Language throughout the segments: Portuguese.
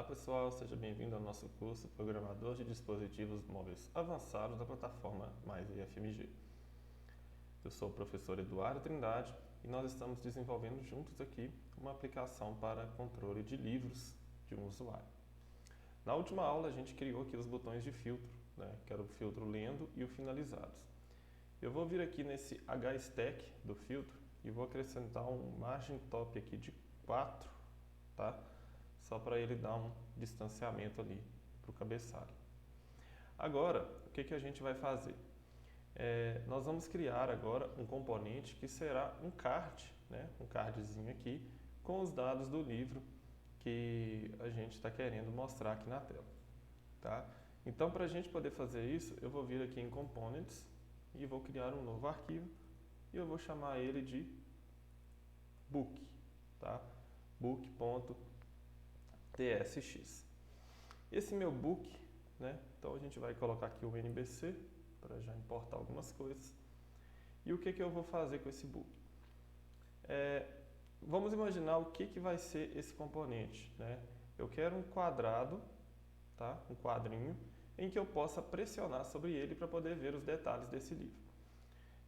pessoal, seja bem-vindo ao nosso curso Programador de Dispositivos Móveis Avançados da plataforma Mais IFMG. Eu sou o professor Eduardo Trindade e nós estamos desenvolvendo juntos aqui uma aplicação para controle de livros de um usuário. Na última aula a gente criou aqui os botões de filtro, que era o filtro lendo e o finalizados. Eu vou vir aqui nesse HStack do filtro e vou acrescentar um margin top aqui de 4, tá? Só para ele dar um distanciamento ali para o cabeçalho. Agora, o que a gente vai fazer? Nós vamos criar agora um componente que será um card, um cardzinho aqui, com os dados do livro que a gente está querendo mostrar aqui na tela. Tá? Então, para a gente poder fazer isso, eu vou vir aqui em Components e vou criar um novo arquivo e eu vou chamar ele de book, tá? book.tsx. Esse meu book, então a gente vai colocar aqui o NBC para já importar algumas coisas. E o que eu vou fazer com esse book? Vamos imaginar o que vai ser esse componente. Eu quero um quadrado, tá? Um quadrinho, em que eu possa pressionar sobre ele para poder ver os detalhes desse livro.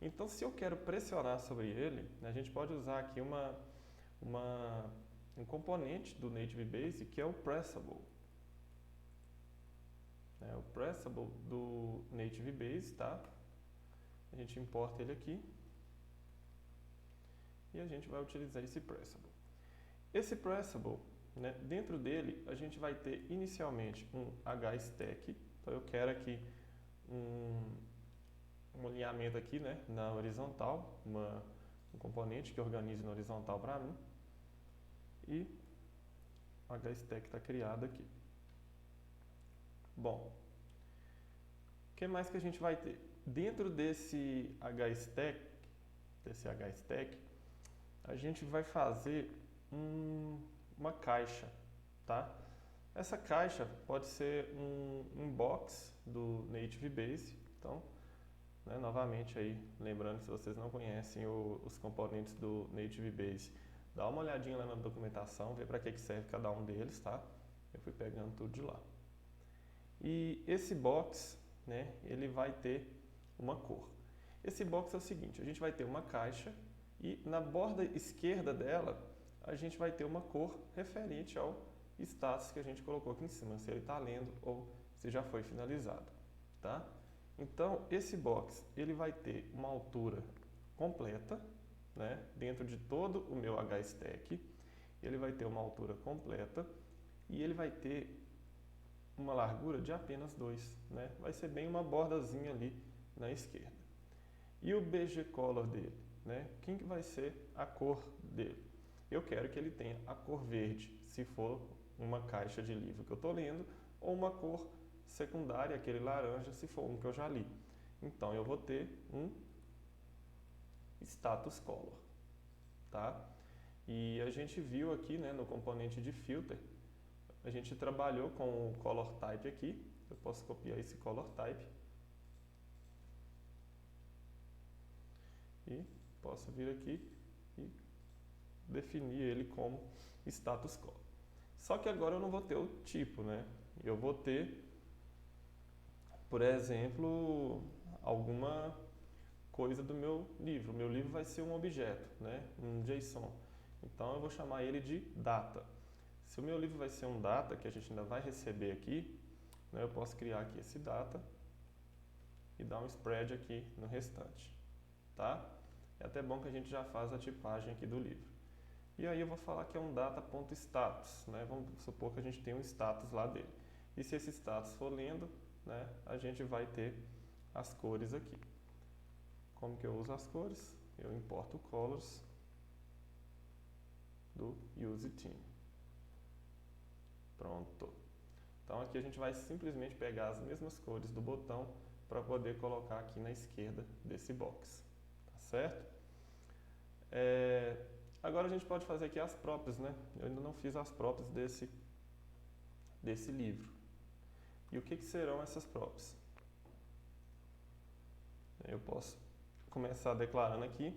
Então, se eu quero pressionar sobre ele, a gente pode usar aqui um componente do Native Basic que é o Pressable. O Pressable do Native Basic, tá? A gente importa ele aqui e a gente vai utilizar esse Pressable. Esse Pressable, dentro dele a gente vai ter inicialmente um HStack. Então eu quero aqui um alinhamento aqui, na horizontal, um componente que organize na horizontal para mim. E o HStack está criado aqui. Bom, o que mais que a gente vai ter? Dentro desse HStack, a gente vai fazer uma caixa, tá? Essa caixa pode ser um box do Native Basic. Então, novamente aí, lembrando, se vocês não conhecem os componentes do Native Basic, dá uma olhadinha lá na documentação, vê para que serve cada um deles, tá? Eu fui pegando tudo de lá. E esse box, ele vai ter uma cor. Esse box é o seguinte, a gente vai ter uma caixa e na borda esquerda dela, a gente vai ter uma cor referente ao status que a gente colocou aqui em cima, se ele está lendo ou se já foi finalizado, tá? Então, esse box, ele vai ter uma altura completa, dentro de todo o meu HStack, ele vai ter uma altura completa e ele vai ter uma largura de apenas 2, vai ser bem uma bordazinha ali na esquerda. E o BG Color dele, quem que vai ser a cor dele? Eu quero que ele tenha a cor verde, se for uma caixa de livro que eu estou lendo, ou uma cor secundária, aquele laranja, se for um que eu já li. Então, eu vou ter um status color, tá? E a gente viu aqui, no componente de filter, a gente trabalhou com o color type aqui. Eu posso copiar esse color type e posso vir aqui e definir ele como status color. Só que agora eu não vou ter o tipo, Eu vou ter, por exemplo, alguma coisa do meu livro. O meu livro vai ser um objeto, um JSON. Então eu vou chamar ele de data. Se o meu livro vai ser um data, que a gente ainda vai receber aqui, eu posso criar aqui esse data e dar um spread aqui no restante, tá? É até bom que a gente já faz a tipagem aqui do livro. E aí eu vou falar que é um data.status, Vamos supor que a gente tem um status lá dele. E se esse status for lendo, a gente vai ter as cores aqui. Como que eu uso as cores? Eu importo o colors do useTheme. Pronto. Então aqui a gente vai simplesmente pegar as mesmas cores do botão para poder colocar aqui na esquerda desse box. Tá certo? Agora a gente pode fazer aqui as próprias, Eu ainda não fiz as próprias desse livro. E o que serão essas próprias? Eu posso começar declarando aqui.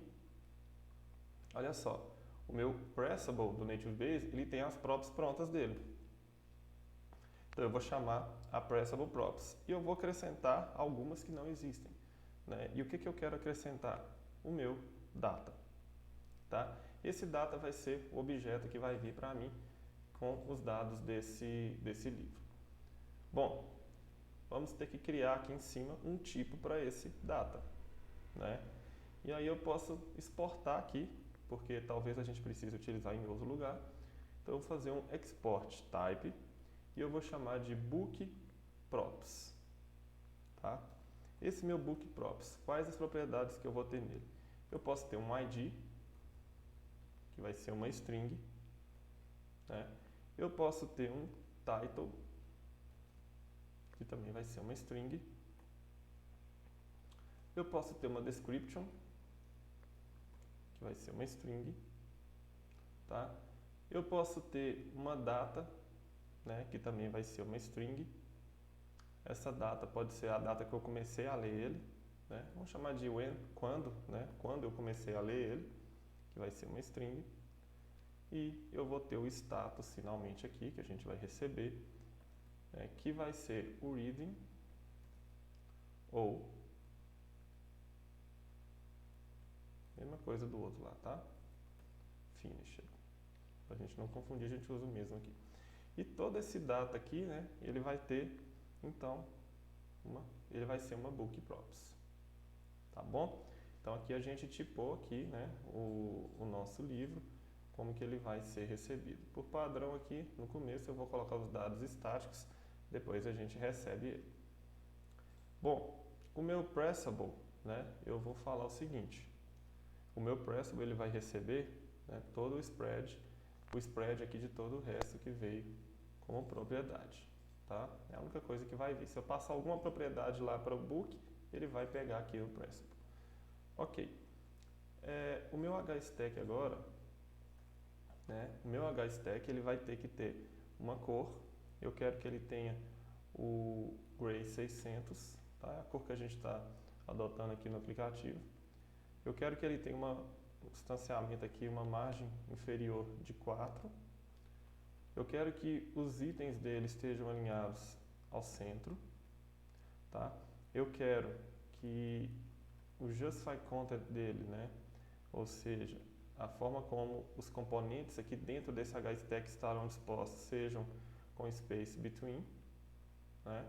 Olha só, o meu Pressable do Native Basic, ele tem as próprias prontas dele. Então eu vou chamar Apressable Props e eu vou acrescentar algumas que não existem, né? E o que eu quero acrescentar? O meu data, tá? Esse data vai ser o objeto que vai vir para mim com os dados desse livro. Bom, vamos ter que criar aqui em cima um tipo para esse data, né? E aí eu posso exportar aqui, porque talvez a gente precise utilizar em outro lugar. Então eu vou fazer um export type e eu vou chamar de book props, tá? Esse meu book props, quais as propriedades que eu vou ter nele? Eu posso ter um ID, que vai ser uma string, né? Eu posso ter um title, que também vai ser uma string. Eu posso ter uma description, que vai ser uma string, tá? Eu posso ter uma data, né, que também vai ser uma string. Essa data pode ser a data que eu comecei a ler ele, né? Vamos chamar de when, quando, né? Quando eu comecei a ler ele, que vai ser uma string. E eu vou ter o status finalmente aqui, que a gente vai receber, né, que vai ser o reading ou mesma coisa do outro lá, tá? Finished. Para a gente não confundir, a gente usa o mesmo aqui. E todo esse data aqui, né, ele vai ter, então, ele vai ser uma book props, tá bom? Então aqui a gente tipou aqui, né, o nosso livro, como que ele vai ser recebido. Por padrão aqui, no começo eu vou colocar os dados estáticos, depois a gente recebe ele. Bom, o meu pressable, né, eu vou falar o seguinte, o meu pressable ele vai receber, né, todo o spread aqui de todo o resto que veio como propriedade, tá? É a única coisa que vai vir. Se eu passar alguma propriedade lá para o book, ele vai pegar aqui o pressable. Ok. O meu hstack agora, né, o meu hstack ele vai ter que ter uma cor. Eu quero que ele tenha o gray 600, tá? A cor que a gente está adotando aqui no aplicativo. Eu quero que ele tenha um distanciamento aqui, uma margem inferior de 4. Eu quero que os itens dele estejam alinhados ao centro, tá? Eu quero que o justify content dele, né, ou seja, a forma como os componentes aqui dentro desse hstack estarão dispostos sejam com space between, né,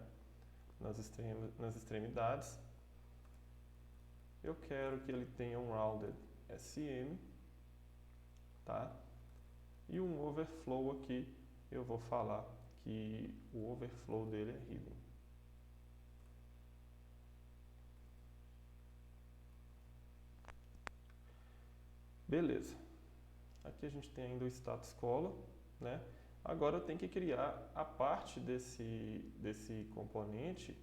nas extremidades. Eu quero que ele tenha um rounded SM, tá? E um overflow aqui, eu vou falar que o overflow dele é hidden. Beleza. Aqui a gente tem ainda o status escola, né? Agora eu tenho que criar a parte desse componente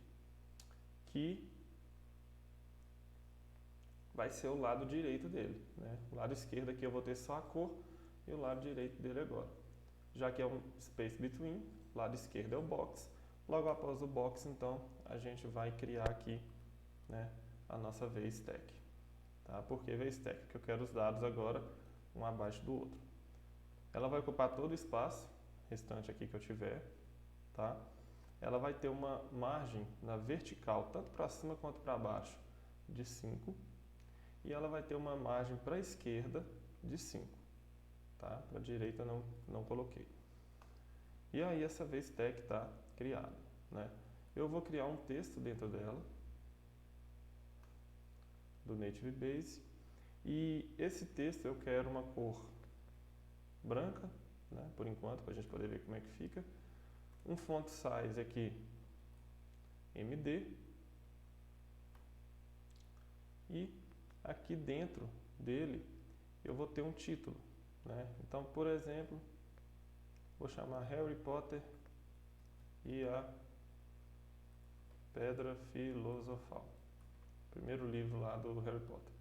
que vai ser o lado direito dele, né? O lado esquerdo aqui eu vou ter só a cor e o lado direito dele agora. Já que é um space between, o lado esquerdo é o box. Logo após o box, então, a gente vai criar aqui, né, a nossa VStack. Tá? Por que VStack? Porque eu quero os dados agora um abaixo do outro. Ela vai ocupar todo o espaço restante aqui que eu tiver, tá? Ela vai ter uma margem na vertical, tanto para cima quanto para baixo, de 5. E ela vai ter uma margem para a esquerda de 5. Tá? Para a direita não coloquei. E aí essa VStack está criada, né? Eu vou criar um texto dentro dela, do Native Base, e esse texto eu quero uma cor branca, né, por enquanto, para a gente poder ver como é que fica. Um font size aqui, MD. E aqui dentro dele eu vou ter um título, né? Então, por exemplo, vou chamar Harry Potter e a Pedra Filosofal. Primeiro livro lá do Harry Potter.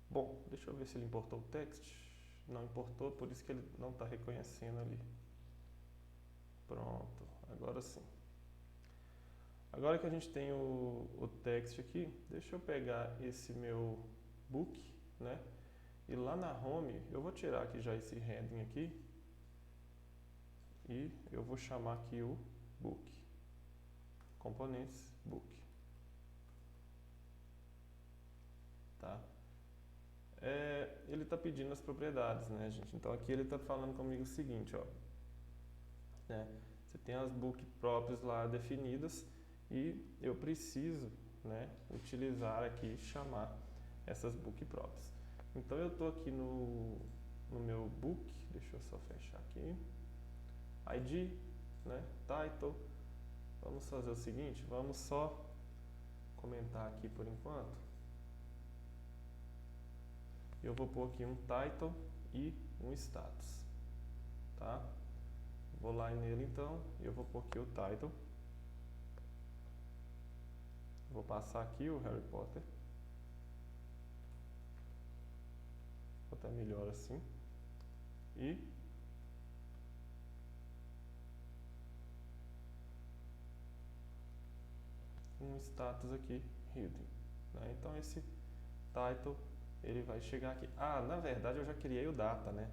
Bom, deixa eu ver se ele importou o text. Não importou, por isso que ele não está reconhecendo ali. Pronto, agora sim. Agora que a gente tem o text aqui, deixa eu pegar esse meu book, né? E lá na home, eu vou tirar aqui já esse heading aqui. e eu vou chamar aqui o book, componentes book, tá? Ele está pedindo as propriedades, né, gente? Então aqui ele está falando comigo o seguinte, ó, né? Você tem as book props lá definidas e eu preciso, né, utilizar aqui, chamar essas book props. Então eu estou aqui no meu book, deixa eu só fechar aqui, ID, né, title. Vamos fazer o seguinte, vamos só comentar aqui por enquanto. Eu vou pôr aqui um title e um status, tá? Vou lá nele então, e eu vou pôr aqui o title. Vou passar aqui o Harry Potter. Vou até melhor assim. E um status aqui, hidden, né? Então esse title ele vai chegar aqui. Na verdade eu já criei o data, né?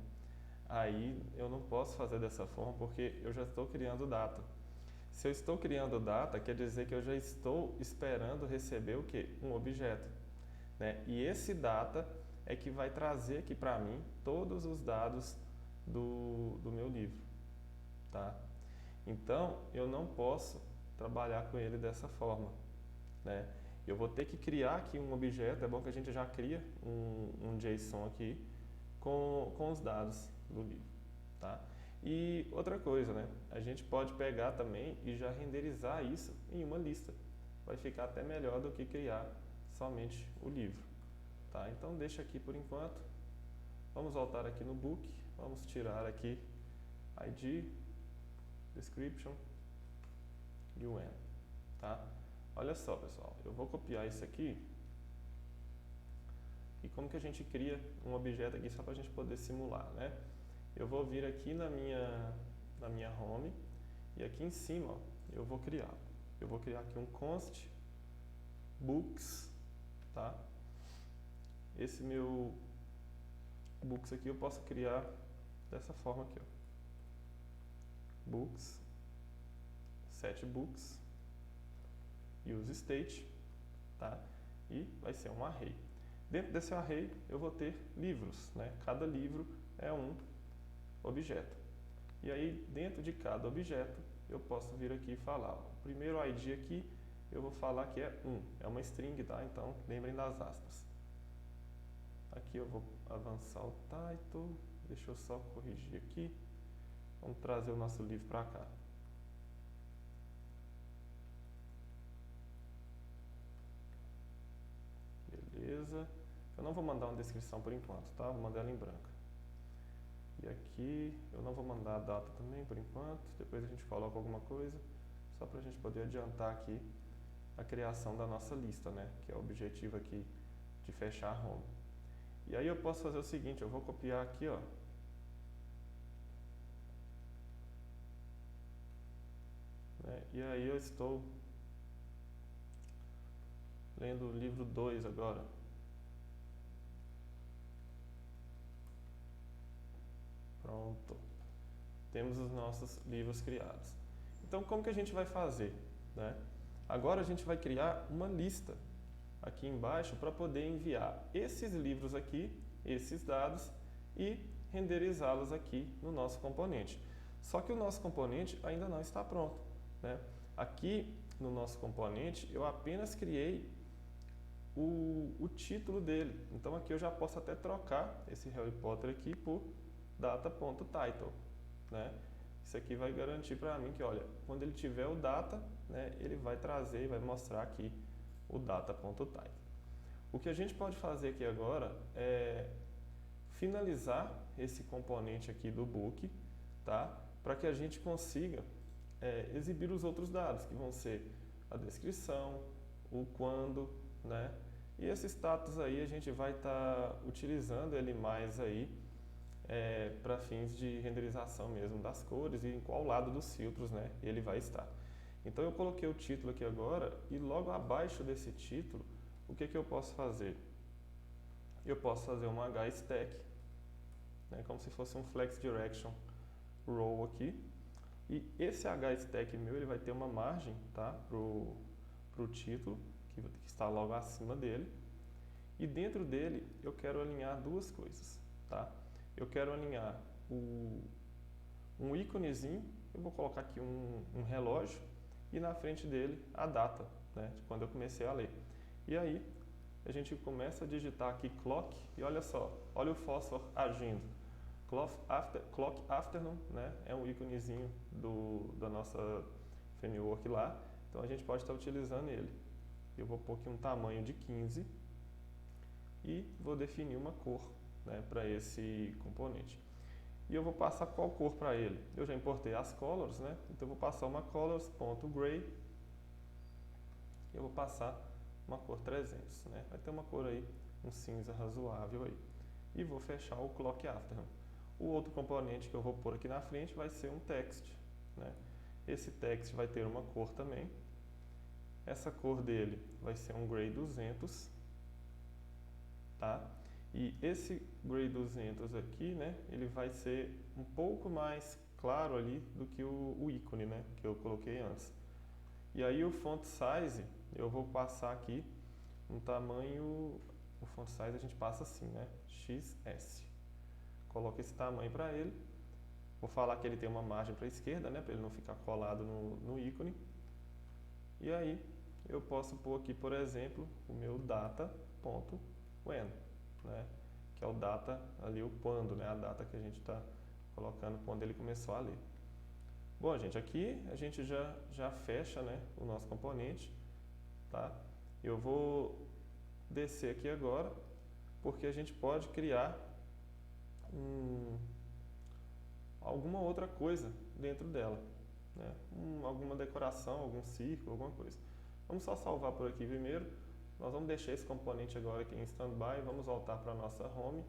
Aí eu não posso fazer dessa forma porque eu já estou criando data. Se eu estou criando data, quer dizer que eu já estou esperando receber o quê? Um objeto, né? E esse data é que vai trazer aqui para mim todos os dados do meu livro, tá? Então eu não posso trabalhar com ele dessa forma, né? Eu vou ter que criar aqui um objeto, é bom que a gente já cria um JSON aqui com os dados do livro, tá? E outra coisa, né? A gente pode pegar também e já renderizar isso em uma lista. Vai ficar até melhor do que criar somente o livro, tá? Então deixa aqui por enquanto. Vamos voltar aqui no book, vamos tirar aqui ID, description e UN, tá? Olha só, pessoal, eu vou copiar isso aqui. E como que a gente cria um objeto aqui só para a gente poder simular, né? Eu vou vir aqui na minha home e aqui em cima, ó, eu vou criar aqui um const books, tá? Esse meu books aqui eu posso criar dessa forma aqui, ó. Books, set books, use state, tá? E vai ser um array. Dentro desse array eu vou ter livros, né? Cada livro é um objeto. E aí dentro de cada objeto eu posso vir aqui e falar, ó, o primeiro ID aqui eu vou falar que é 1, é uma string, tá? Então lembrem das aspas. Aqui eu vou avançar o title, deixa eu só corrigir aqui. Vamos trazer o nosso livro para cá. Beleza. Eu não vou mandar uma descrição por enquanto, tá? Vou mandar ela em branca. E aqui eu não vou mandar a data também por enquanto. Depois a gente coloca alguma coisa, só para a gente poder adiantar aqui a criação da nossa lista, né? Que é o objetivo aqui de fechar a home. E aí eu posso fazer o seguinte, eu vou copiar aqui, ó. E aí eu estou lendo o livro 2 agora. Pronto. Temos os nossos livros criados. Então, como que a gente vai fazer, né? Agora a gente vai criar uma lista aqui embaixo para poder enviar esses livros aqui, esses dados, e renderizá-los aqui no nosso componente. Só que o nosso componente ainda não está pronto, né? Aqui no nosso componente eu apenas criei o título dele. Então aqui eu já posso até trocar esse Harry Potter aqui por data.title, né? Isso aqui vai garantir para mim que, olha, quando ele tiver o data, né, ele vai trazer e vai mostrar aqui o data.title. O que a gente pode fazer aqui agora é finalizar esse componente aqui do book, tá? Para que a gente consiga exibir os outros dados, que vão ser a descrição, o quando, né? E esse status aí a gente vai estar utilizando ele mais aí para fins de renderização mesmo das cores e em qual lado dos filtros, né, ele vai estar. Então eu coloquei o título aqui agora e logo abaixo desse título, o que eu posso fazer? Eu posso fazer uma hstack, né, como se fosse um flex direction row aqui. E esse HStack meu, ele vai ter uma margem, tá? Pro título, que está logo acima dele. E dentro dele, eu quero alinhar duas coisas, tá? Eu quero alinhar um íconezinho, eu vou colocar aqui um relógio, e na frente dele a data, né? De quando eu comecei a ler. E aí, a gente começa a digitar aqui clock, e olha só, olha o fósforo agindo. Clock afternoon, né? É um íconezinho da nossa framework lá, então a gente pode estar utilizando ele. Eu vou pôr aqui um tamanho de 15 e vou definir uma cor, né, para esse componente. E eu vou passar qual cor para ele? Eu já importei as colors, né? Então eu vou passar uma colors.gray e eu vou passar uma cor 300, né? Vai ter uma cor aí, um cinza razoável aí. E vou fechar o clock afternoon. O outro componente que eu vou pôr aqui na frente vai ser um text, né? Esse text vai ter uma cor também. Essa cor dele vai ser um gray 200, tá? E esse gray 200 aqui, né, ele vai ser um pouco mais claro ali do que o ícone, né, que eu coloquei antes. E aí o font size, eu vou passar aqui um tamanho, o font size a gente passa assim, né, XS. Coloco esse tamanho para ele. Vou falar que ele tem uma margem para a esquerda, né, para ele não ficar colado no ícone. E aí eu posso pôr aqui, por exemplo, o meu data.when, né, que é o data ali, o quando, né, a data que a gente está colocando quando ele começou a ler. Bom, gente, aqui a gente já fecha, né, o nosso componente, tá? Eu vou descer aqui agora, porque a gente pode criar alguma outra coisa dentro dela, né? Alguma decoração, algum círculo, alguma coisa. Vamos só salvar por aqui primeiro. Nós vamos deixar esse componente agora aqui em standby, vamos voltar para a nossa home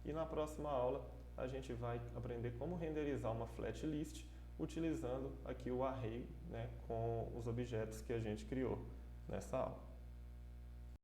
e na próxima aula a gente vai aprender como renderizar uma flat list utilizando aqui o array, né, com os objetos que a gente criou nessa aula.